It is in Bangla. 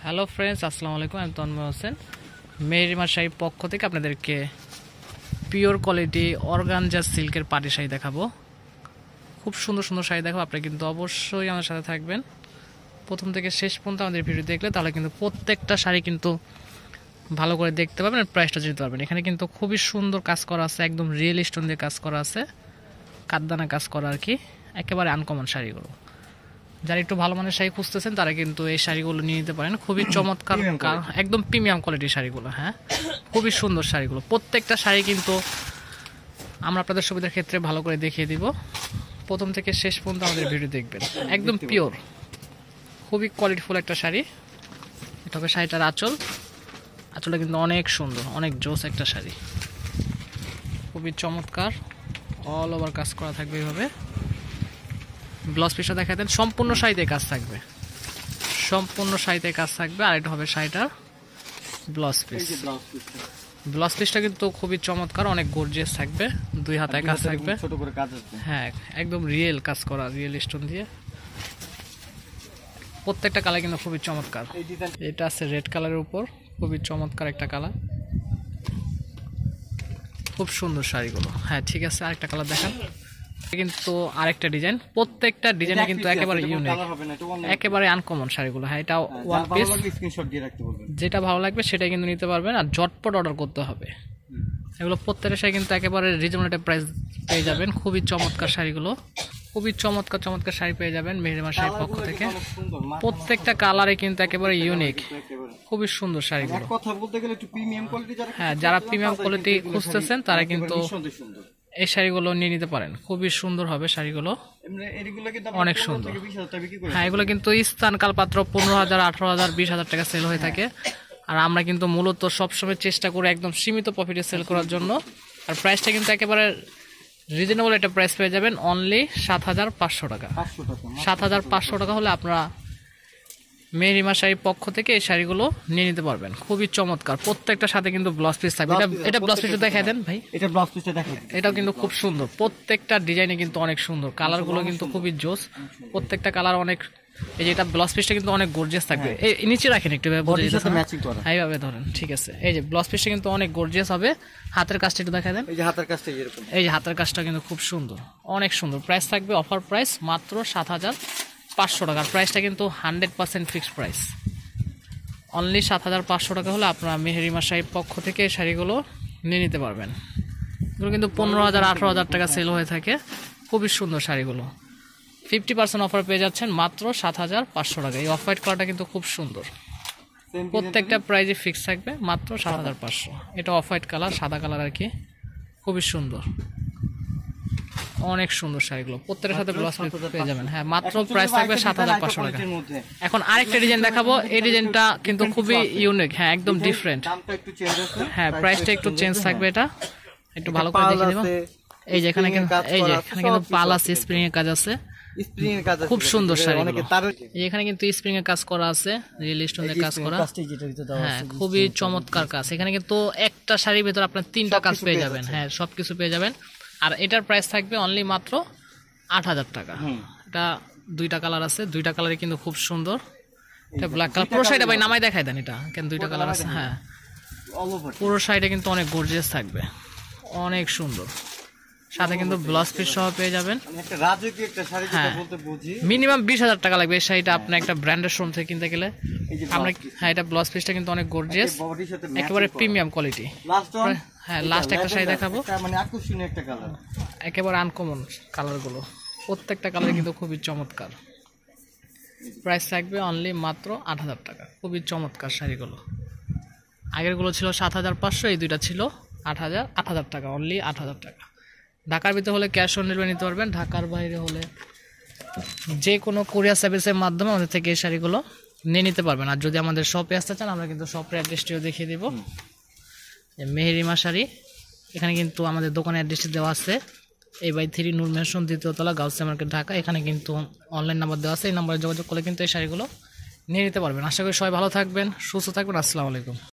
হ্যালো ফ্রেন্ডস, আসসালামু আলাইকুম। আমি তন্ময় হোসেন, মেহেরিমা শাড়ির পক্ষ থেকে আপনাদেরকে পিওর কোয়ালিটি অর্গানজা সিল্কের পাটি শাড়ি দেখাবো। খুব সুন্দর সুন্দর শাড়ি দেখাবো। আপনি কিন্তু অবশ্যই আমার সাথে থাকবেন প্রথম থেকে শেষ পর্যন্ত। আমাদের ভিডিও দেখলে তাহলে কিন্তু প্রত্যেকটা শাড়ি কিন্তু ভালো করে দেখতে পাবেন আর প্রাইসটা জানতে পারবেন। এখানে কিন্তু খুবই সুন্দর কাজ করা আছে, একদম রিয়েল স্টোন দিয়ে কাজ করা আছে, কাঠদানা কাজ করা আর কি, একেবারে আনকমন শাড়িগুলো। যারা একটু ভালো মানের শাড়ি খুঁজতেছেন তারা কিন্তু এই শাড়িগুলো নিয়ে নিতে পারেন। খুবই চমৎকার, একদম প্রিমিয়াম কোয়ালিটির শাড়িগুলো। হ্যাঁ, খুবই সুন্দর শাড়িগুলো। প্রত্যেকটা শাড়ি কিন্তু আমরা আপনাদের সুবিধার ক্ষেত্রে ভালো করে দেখিয়ে দিব। প্রথম থেকে শেষ পর্যন্ত আমাদের ভিডিও দেখবেন। একদম পিওর, খুবই কোয়ালিটিফুল একটা শাড়ি। এটা হবে শাড়িটার আঁচল। আঁচলটা কিন্তু অনেক সুন্দর, অনেক জোস একটা শাড়ি, খুবই চমৎকার। অল ওভার কাজ করা থাকবে এইভাবে। ব্লাউজ পিসটা দেখা দেন, সম্পূর্ণ শাড়িতে কাজ থাকবে, সম্পূর্ণ শাড়িতে কাজ থাকবে। আর এটা হবে শাড়িটার ব্লাউজ পিস। ব্লাউজ পিসটা কিন্তু খুবই চমৎকার, অনেক গর্জিয়াস থাকবে, দুই হাতে কাজ থাকবে। হ্যাঁ, একদম রিয়েল কাজ করা, রিয়েল স্টোন দিয়ে। প্রত্যেকটা কালার কিন্তু খুবই চমৎকার। এটা আছে রেড কালারের উপর, খুবই চমৎকার একটা কালার, খুব সুন্দর শাড়িগুলো। হ্যাঁ ঠিক আছে, আরেকটা কালার দেখান। কিন্তু আরেকটা ডিজাইন, প্রত্যেকটা ডিজাইনে কিন্তু একেবারে ইউনিক, একেবারে আনকমন শাড়িগুলো। হ্যাঁ, এটা ওয়ান পিস, যেটা ভালো লাগবে সেটাই কিন্তু নিতে পারবেন। আর ঝটপট অর্ডার করতে হবে। এগুলো প্রত্যেকটা শাড়ি কিন্তু একেবারে রিজনেবল একটা প্রাইস পেয়ে যাবেন। খুবই চমৎকার শাড়িগুলো, খুবই চমৎকার চমৎকার শাড়ি পেয়ে যাবেন মেহেরিমা শাড়ির পক্ষ থেকে। প্রত্যেকটা কালারে কিন্তু একেবারে ইউনিক, খুবই সুন্দর শাড়িগুলো। হ্যাঁ, যারা প্রিমিয়াম কোয়ালিটি খুঁজতেছেন তারা কিন্তু এই শাড়িগুলো নিয়ে নিতে পারেন। খুবই সুন্দর হবে শাড়িগুলো, অনেক সুন্দর। হ্যাঁ, এগুলো কিন্তু স্থান কালপাত্র 15,000, 18,000, 20,000 টাকা সেল হয়ে থাকে। আর আমরা কিন্তু মূলত সবসময় চেষ্টা করি একদম সীমিত প্রফিটে সেল করার জন্য। আর প্রাইসটা কিন্তু একেবারে রিজনেবল একটা প্রাইস পেয়ে যাবেন, অনলি 7,500 টাকা। 7,500 টাকা হলে আপনারা মেহেরিমা শাড়ির পক্ষ থেকে এই শাড়িগুলো নিয়ে নিতে পারবেন। খুবই চমৎকার, প্রত্যেকটা সাথে কিন্তু ব্লাউজ পিস থাকবে। এটা ব্লাউজ পিসটা দেখাই দেন ভাই। এটা ব্লাউজ পিসটা দেখাই। এটাও কিন্তু খুব সুন্দর, প্রত্যেকটা ডিজাইনে কিন্তু অনেক সুন্দর। কালারগুলো কিন্তু খুবই জোস, প্রত্যেকটা কালার অনেক। এই যে এটা ব্লাউজ পিসটা কিন্তু অনেক গর্জিয়াস থাকবে। এই নিচে রাখেন একটু, এইভাবে ধরেন। ঠিক আছে, এই যে ব্লাউজ পিসটা কিন্তু অনেক গর্জিয়াস হবে। হাতের কাজটা একটু দেখাই দেন। এই যে হাতের কাজটা এরকম, এই যে হাতের কাজটা কিন্তু খুব সুন্দর, অনেক সুন্দর। প্রাইস থাকবে অফার প্রাইস মাত্র 7,500 টাকা। প্রাইসটা কিন্তু 100% ফিক্সড প্রাইস, অনলি 7,500 টাকা হলে আপনারা মেহেরিমা শাড়ির পক্ষ থেকে এই শাড়িগুলো নিয়ে নিতে পারবেন। এগুলো কিন্তু 15,000, 18,000 টাকা সেল হয়ে থাকে। খুবই সুন্দর শাড়িগুলো। 50% অফার পেয়ে যাচ্ছেন মাত্র 7,500 টাকা। এই অফ হোয়াইট কালারটা কিন্তু খুব সুন্দর। প্রত্যেকটা প্রাইজে ফিক্স থাকবে মাত্র 7,500। এটা অফ হোয়াইট কালার, সাদা কালার আর কি, খুবই সুন্দর, অনেক সুন্দর শাড়িগুলো। প্রত্যেকের সাথে ব্লাউজ পেয়ে যাবেন। হ্যাঁ, মাত্র প্রাইস থাকবে 7,500 টাকা। এখন আরেকটা ডিজাইন দেখাবো। এই ডিজাইনটা কিন্তু খুবই ইউনিক। হ্যাঁ, একদম ডিফারেন্ট। হ্যাঁ, প্রাইসটা একটু চেঞ্জ থাকবে। এটা একটু ভালো করে দেখিয়ে দেব। এই যে এখানে কিন্তু, এই যে এখানে কিন্তু পাল আছে, স্প্রিং এর কাজ আছে, খুব সুন্দর শাড়ি। এখানে কিন্তু স্প্রিং এর কাজ করা আছে, রিয়েল স্টোন দিয়ে কাজ করা। হ্যাঁ, খুবই চমৎকার কাজ। এখানে কিন্তু একটা শাড়ির ভেতর আপনার 3টা কাজ পেয়ে যাবেন। হ্যাঁ, সবকিছু পেয়ে যাবেন। আর এটার প্রাইস থাকবে অনলি মাত্র 8,000 টাকা। এটা দুইটা কালার আছে, দুইটা কালারই কিন্তু খুব সুন্দর। এটা ব্ল্যাক কালার। পুরো শাড়িটা ভাই নামাই দেখাই দেন। এটা কেন দুইটা কালার আছে। হ্যাঁ, পুরো শাড়িটা কিন্তু অনেক গর্জিয়াস থাকবে, অনেক সুন্দর। সাথে কিন্তু ব্লাউজ পিস সহ পেয়ে যাবেন। হ্যাঁ, মিনিমাম 20,000 টাকা লাগবে এই শাড়িটা আপনার একটা ব্র্যান্ডের শোরুম থেকে কিনতে গেলে। আমরা হ্যাঁ, এটা ব্লাউজ পিসটা কিন্তু অনেক গর্জিয়াস, একেবারে প্রিমিয়াম কোয়ালিটি। হ্যাঁ, লাস্ট একটা শাড়ি দেখাবো, একেবারে আনকমন কালারগুলো। প্রত্যেকটা কালার কিন্তু খুবই চমৎকার। প্রাইস থাকবে অনলি মাত্র 8,000 টাকা। খুবই চমৎকার শাড়িগুলো। আগেরগুলো ছিল 7,500, এই দুইটা ছিল 8,000 টাকা, অনলি 8,000 টাকা। ঢাকার ভিতরে হলে ক্যাশ অন ডেলিভারি নিতে পারবেন। ঢাকার বাইরে হলে যে কোনো কুরিয়ার সার্ভিসের মাধ্যমে আমাদের থেকে এই শাড়িগুলো নিয়ে নিতে পারবেন। আর যদি আমাদের শপে আসতে চান, আমরা কিন্তু শপের অ্যাড্রেসটিও দেখিয়ে দেবো। মেহেরিমা শাড়ি, এখানে কিন্তু আমাদের দোকানের অ্যাড্রেসটি দেওয়া আছে। A/3 নূর মেনশন, 2য় তলা, গাউসিয়া মার্কেট, ঢাকা। এখানে কিন্তু অনলাইন নাম্বার দেওয়া আছে, এই নাম্বারে যোগাযোগ করলে কিন্তু এই শাড়িগুলো নিয়ে নিতে পারবেন। আশা করি সবাই ভালো থাকবেন, সুস্থ থাকবেন। আসসালামু আলাইকুম।